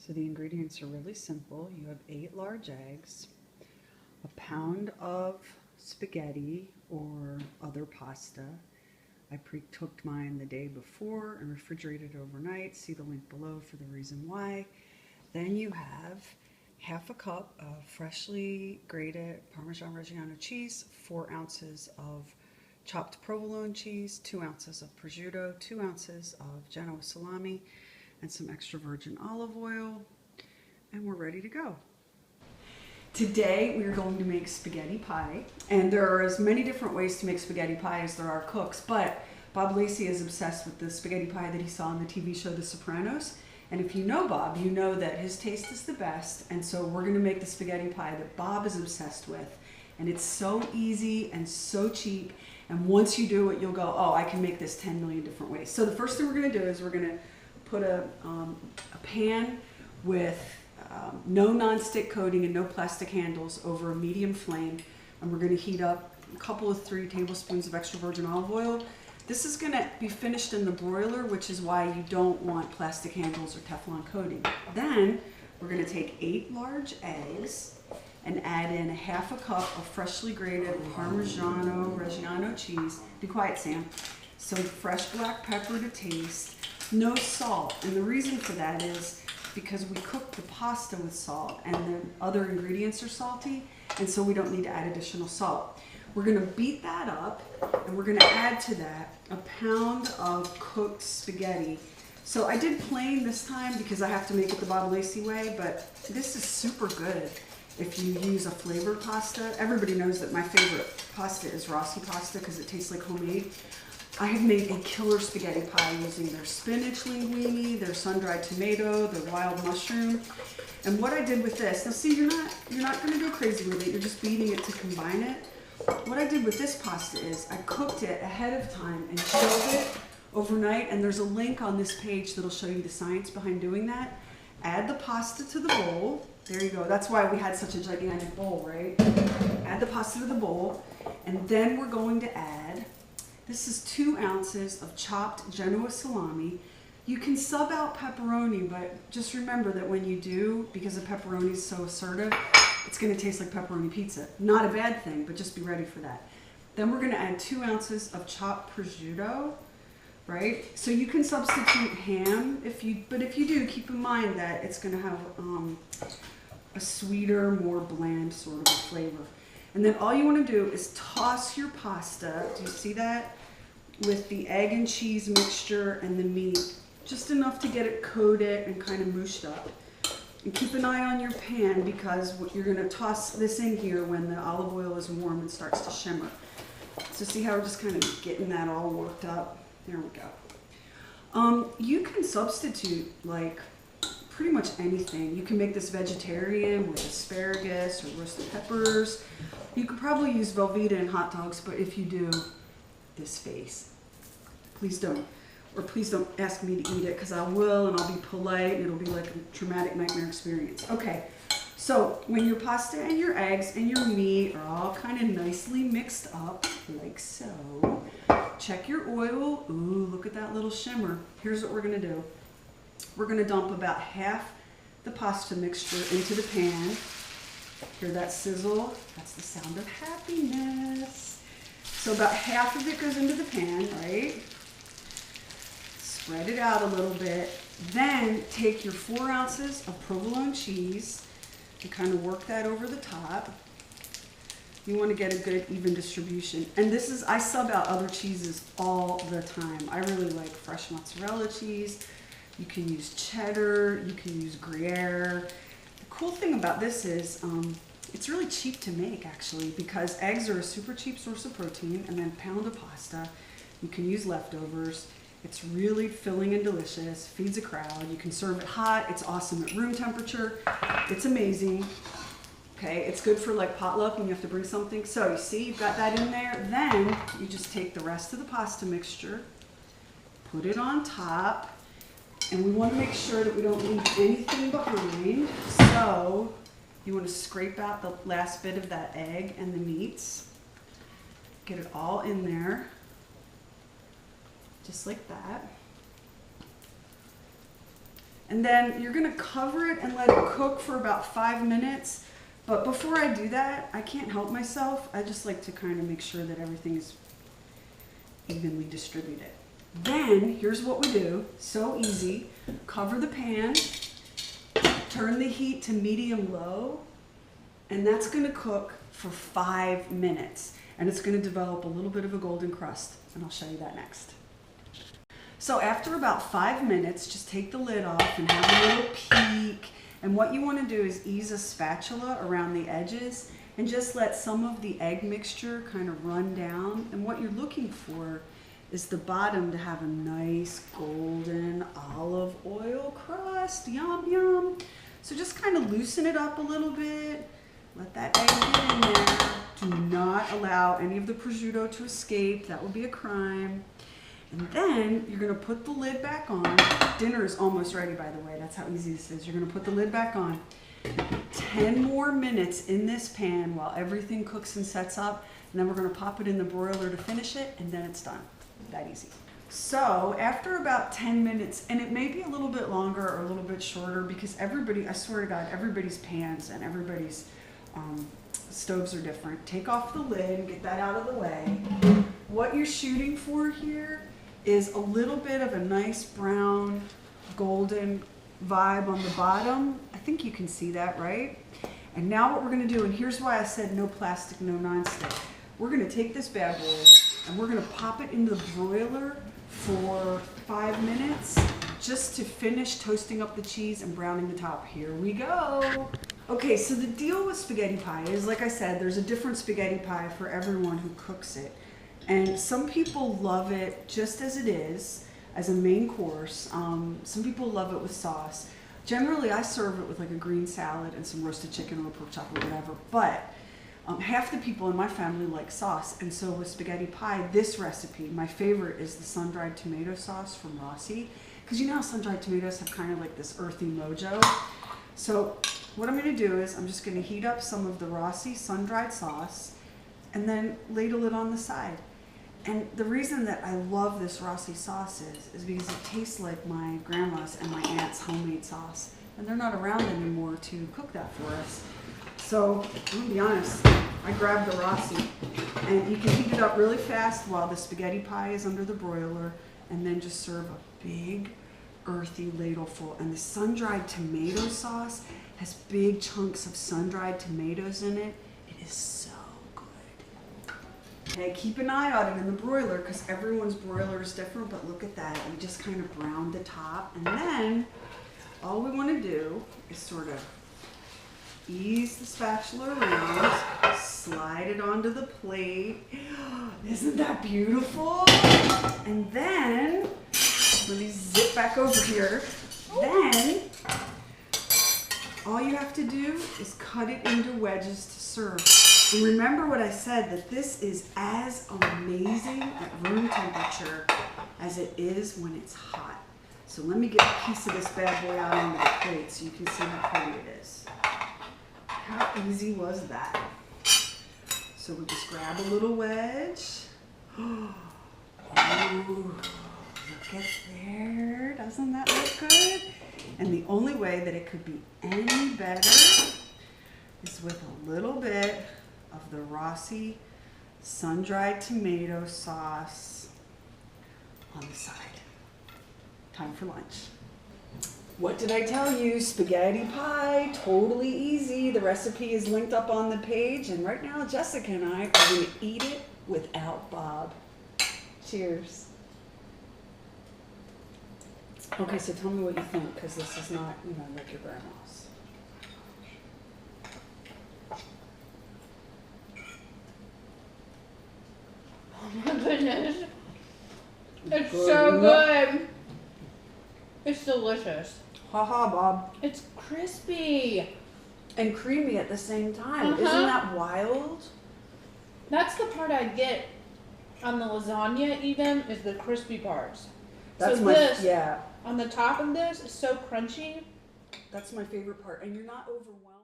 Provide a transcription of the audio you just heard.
So the ingredients are really simple. You have 8 large eggs, a pound of spaghetti or other pasta. I pre-cooked mine the day before and refrigerated it overnight. See the link below for the reason why. Then you have half a cup of freshly grated Parmesan Reggiano cheese, 4 ounces of chopped provolone cheese, 2 ounces of prosciutto, 2 ounces of Genoa salami, and some extra virgin olive oil, and we're ready to go. Today we are going to make spaghetti pie, and there are as many different ways to make spaghetti pie as there are cooks, but Bob Lacey is obsessed with the spaghetti pie that he saw on the TV show The Sopranos. And if you know Bob, you know that his taste is the best, and so we're going to make the spaghetti pie that Bob is obsessed with. And it's so easy and so cheap, and once you do it, you'll go, oh, I can make this 10 million different ways. So the first thing we're going to do is we're going to put a pan with no non-stick coating and no plastic handles over a medium flame, and we're going to heat up a couple of 3 tablespoons of extra virgin olive oil. This is going to be finished in the broiler, which is why you don't want plastic handles or Teflon coating. Then we're going to take 8 large eggs and add in a half a cup of freshly grated Parmigiano Reggiano cheese. Be quiet, Sam. Some fresh black pepper to taste. No salt, and the reason for that is because we cook the pasta with salt and the other ingredients are salty, and so we don't need to add additional salt. We're going to beat that up, and we're going to add to that a pound of cooked spaghetti. So I did plain this time because I have to make it the Bob Lacey way, but this is super good if you use a flavored pasta. Everybody knows that my favorite pasta is Rossi pasta because it tastes like homemade. I have made a killer spaghetti pie using their spinach linguine, their sun-dried tomato, their wild mushroom. And what I did with this, now see, you're not going to go crazy with it, you're just beating it to combine it. What I did with this pasta is I cooked it ahead of time and chilled it overnight, and there's a link on this page that'll show you the science behind doing that. Add the pasta to the bowl. There you go. That's why we had such a gigantic bowl, right? Add the pasta to the bowl, and then we're going to add, this is 2 ounces of chopped Genoa salami. You can sub out pepperoni, but just remember that when you do, because the pepperoni is so assertive, it's going to taste like pepperoni pizza. Not a bad thing, but just be ready for that. Then we're going to add 2 ounces of chopped prosciutto, right? So you can substitute ham, but if you do, keep in mind that it's going to have a sweeter, more bland sort of a flavor. And then all you want to do is toss your pasta, do you see that? With the egg and cheese mixture and the meat, just enough to get it coated and kind of mooshed up. And keep an eye on your pan because you're going to toss this in here when the olive oil is warm and starts to shimmer. So see how we're just kind of getting that all worked up? There we go. You can substitute like pretty much anything. You can make this vegetarian with asparagus or roasted peppers. You could probably use Velveeta in hot dogs, but if you do, this face. Please don't. Or please don't ask me to eat it because I will, and I'll be polite, and it'll be like a traumatic nightmare experience. Okay, so when your pasta and your eggs and your meat are all kind of nicely mixed up, like so, check your oil. Ooh, look at that little shimmer. Here's what we're going to do. We're going to dump about half the pasta mixture into the pan. Hear that sizzle? That's the sound of happiness. So about half of it goes into the pan, right? Spread it out a little bit. Then take your 4 ounces of provolone cheese and kind of work that over the top. You want to get a good even distribution. And this is, I sub out other cheeses all the time. I really like fresh mozzarella cheese. You can use cheddar, you can use Gruyere. The cool thing about this is it's really cheap to make actually because eggs are a super cheap source of protein, and then a pound of pasta. You can use leftovers. It's really filling and delicious, feeds a crowd. You can serve it hot. It's awesome at room temperature. It's amazing. Okay, it's good for like potluck when you have to bring something. So you see, you've got that in there. Then you just take the rest of the pasta mixture, put it on top, and we want to make sure that we don't leave anything behind. So you want to scrape out the last bit of that egg and the meats. Get it all in there, just like that. And then you're gonna cover it and let it cook for about 5 minutes. But before I do that, I can't help myself. I just like to kind of make sure that everything is evenly distributed. Then, here's what we do. So easy. Cover the pan, turn the heat to medium-low, and that's gonna cook for 5 minutes. And it's gonna develop a little bit of a golden crust, and I'll show you that next. So after about 5 minutes, just take the lid off and have a little peek. And what you want to do is ease a spatula around the edges and just let some of the egg mixture kind of run down. And what you're looking for is the bottom to have a nice golden olive oil crust. Yum, yum. So just kind of loosen it up a little bit. Let that egg get in there. Do not allow any of the prosciutto to escape. That would be a crime. And then you're gonna put the lid back on. Dinner is almost ready, by the way. That's how easy this is. You're gonna put the lid back on. 10 more minutes in this pan while everything cooks and sets up. And then we're gonna pop it in the broiler to finish it, and then it's done. That easy. So after about 10 minutes, and it may be a little bit longer or a little bit shorter because everybody, I swear to God, everybody's pans and everybody's stoves are different. Take off the lid, get that out of the way. What you're shooting for here is a little bit of a nice brown golden vibe on the bottom. I think you can see that, right? And now what we're gonna do, and here's why I said no plastic, no nonstick. We're gonna take this bad boy and we're gonna pop it in the broiler for 5 minutes just to finish toasting up the cheese and browning the top. Here we go. Okay, so the deal with spaghetti pie is, like I said, there's a different spaghetti pie for everyone who cooks it. And some people love it just as it is, as a main course. Some people love it with sauce. Generally, I serve it with like a green salad and some roasted chicken or pork chop or whatever. But half the people in my family like sauce. And so with spaghetti pie, this recipe, my favorite is the sun-dried tomato sauce from Rossi. Because you know how sun-dried tomatoes have kind of like this earthy mojo. So what I'm going to do is I'm just going to heat up some of the Rossi sun-dried sauce and then ladle it on the side. And the reason that I love this Rossi sauce is because it tastes like my grandma's and my aunt's homemade sauce. And they're not around anymore to cook that for us. So, I'm gonna be honest, I grabbed the Rossi. And you can heat it up really fast while the spaghetti pie is under the broiler. And then just serve a big, earthy ladleful. And the sun-dried tomato sauce has big chunks of sun-dried tomatoes in it. It is so okay, keep an eye on it in the broiler because everyone's broiler is different, but look at that. We just kind of browned the top, and then all we want to do is sort of ease the spatula around, slide it onto the plate. Isn't that beautiful? And then, let me zip back over here. Then, all you have to do is cut it into wedges to serve. And remember what I said, that this is as amazing at room temperature as it is when it's hot. So let me get a piece of this bad boy out onto the plate so you can see how pretty it is. How easy was that? So we just grab a little wedge. Oh, look at there. Doesn't that look good? And the only way that it could be any better is with a little bit of the Rossi sun-dried tomato sauce on the side. Time for lunch. What did I tell you? Spaghetti pie, totally easy. The recipe is linked up on the page, and right now Jessica and I are going to eat it without Bob. Cheers. Okay, so tell me what you think, because this is not, like your grandma's. Oh my goodness. It's so good. It's delicious. Haha, Bob. It's crispy. And creamy at the same time. Isn't that wild? That's the part I get on the lasagna even, is the crispy parts. That's so yeah. On the top of this is so crunchy. That's my favorite part. And you're not overwhelmed.